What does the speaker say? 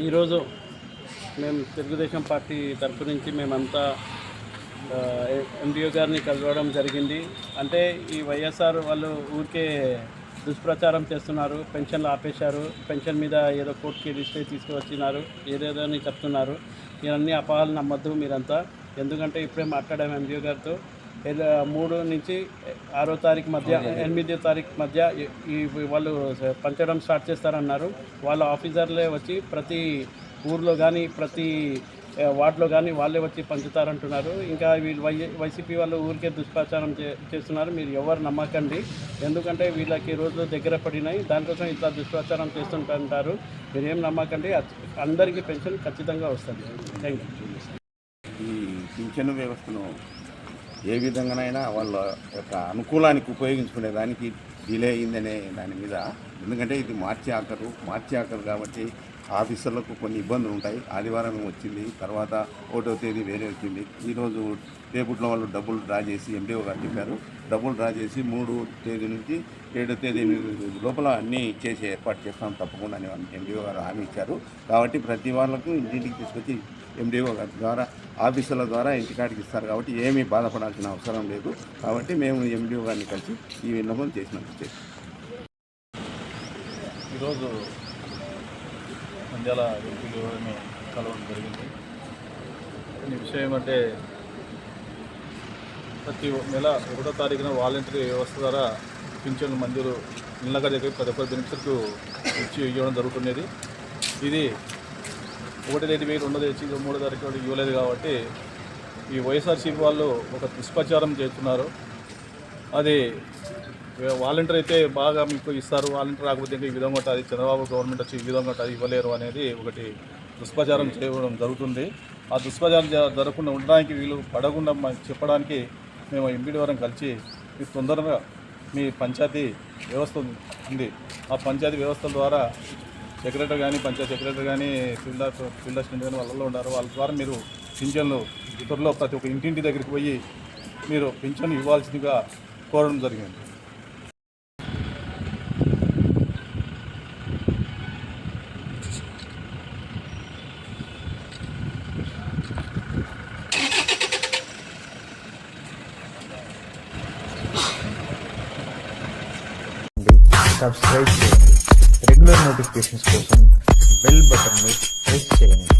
ఈరోజు మేము తెలుగుదేశం పార్టీ తరఫు నుంచి మేమంతా ఎండిఓ గారిని కలవడం జరిగింది. అంటే ఈ వైఎస్ఆర్ వాళ్ళు ఊరికే దుష్ప్రచారం చేస్తున్నారు, పెన్షన్లు ఆపేశారు, పెన్షన్ మీద ఏదో కోర్టుకి రిజిస్టర్ తీసుకువచ్చినారు, ఏదేదో అని చెప్తున్నారు. ఇవన్నీ అపోహలు నమ్మద్దు మీరంతా. ఎందుకంటే ఇప్పుడే మాట్లాడాము ఎండిఓ గారితో. 3 నుంచి 6వ తారీఖు మధ్య 8వ తారీఖు మధ్య ఈ వాళ్ళు పంచడం స్టార్ట్ చేస్తారన్నారు. వాళ్ళ ఆఫీసర్లే వచ్చి ప్రతి ఊర్లో కానీ ప్రతి వార్డులో కానీ వాళ్ళే వచ్చి పంచుతారంటున్నారు. ఇంకా వీళ్ళు వైసీపీ వాళ్ళు ఊరికే దుష్ప్రచారం చేస్తున్నారు. మీరు ఎవరు నమ్మకండి, ఎందుకంటే వీళ్ళకి రోజులు దగ్గర పడినాయి, దానికోసం ఇట్లా దుష్ప్రచారం చేస్తుంటారు. మీరు ఏం నమ్మకండి, అందరికీ పెన్షన్ ఖచ్చితంగా వస్తుంది. Thank you. ఈ పింఛను వ్యవస్థను ఏ విధంగానైనా వాళ్ళ యొక్క అనుకూలానికి ఉపయోగించుకునే దానికి డిలే అయిందనే దాని మీద, ఎందుకంటే ఇది మార్చి ఆఖరు కాబట్టి ఆఫీసర్లకు కొన్ని ఇబ్బందులు ఉంటాయి. ఆదివారం వచ్చింది, తర్వాత 1వ తేదీ వేరే వచ్చింది. ఈరోజు రేపుట్లో వాళ్ళు డబ్బులు డ్రా చేసి ఎండిఓ గారు చెప్పారు, డబ్బులు డ్రా చేసి 3వ తేదీ నుంచి 7వ తేదీ లోపల అన్నీ ఇచ్చేసి ఏర్పాటు చేస్తాం తప్పకుండా అని ఎండిఓ గారు హామీ ఇచ్చారు. కాబట్టి ప్రతి వాళ్ళకు ఇంటికి తీసుకొచ్చి ఎండిఓ గారి ద్వారా ఆఫీసుల ద్వారా ఇంటికాడికి ఇస్తారు. కాబట్టి ఏమీ బాధపడాల్సిన అవసరం లేదు. కాబట్టి మేము ఎండిఓ గారిని కలిసి ఈ విన్నపం చేసినందుకు ఈరోజు నంద్యాల ఎంపీని కలవడం జరిగింది. ఈ విషయం అంటే ప్రతి నెల 1వ తారీఖున వాలంటరీ వ్యవస్థ ద్వారా పింఛన్లు మంజూరు ఇళ్ళగా దగ్గర 10 బెనిఫిట్స్కు ఇవ్వడం జరుగుతున్నది. ఇది 1వ తేదీ 2వ తేదీ 3వ తారీఖు ఇవ్వలేదు. కాబట్టి ఈ వైఎస్ఆర్సీపీ వాళ్ళు ఒక దుష్ప్రచారం చేస్తున్నారు. అది వాలంటీర్ అయితే బాగా మీకు ఇస్తారు, వాలంటీర్ రాకపోతే ఇంకా ఈ విధంగా ఉంటుంది, చంద్రబాబు గవర్నమెంట్ వచ్చి ఈ విధంగా ఉంటుంది, ఇవ్వలేరు అనేది ఒకటి దుష్ప్రచారం చేయడం జరుగుతుంది. ఆ దుష్ప్రచారం జరగకుండా ఉండడానికి వీళ్ళు పడకుండా చెప్పడానికి మేము ఎంపీడీ వారం కలిసి మీరు తొందరగా మీ పంచాయతీ వ్యవస్థ ఉంది, ఆ పంచాయతీ వ్యవస్థల ద్వారా సెక్రటరీ కానీ పంచాయతీ సెక్రటరీ కానీ ఫీల్డ్ అసిస్టెంట్ కానీ వాళ్ళలో ఉన్నారు, వాళ్ళ ద్వారా మీరు పింఛన్లు త్వరలో ప్రతి ఒక్క ఇంటింటి దగ్గరికి పోయి మీరు పింఛన్ ఇవ్వాల్సిందిగా కోరడం జరిగింది. సబ్స్క్రైబ్ చేయండి. రెగ్యులర్ నోటిఫికేషన్స్ కోసం బెల్ బటన్ని ప్రెస్ చేయండి.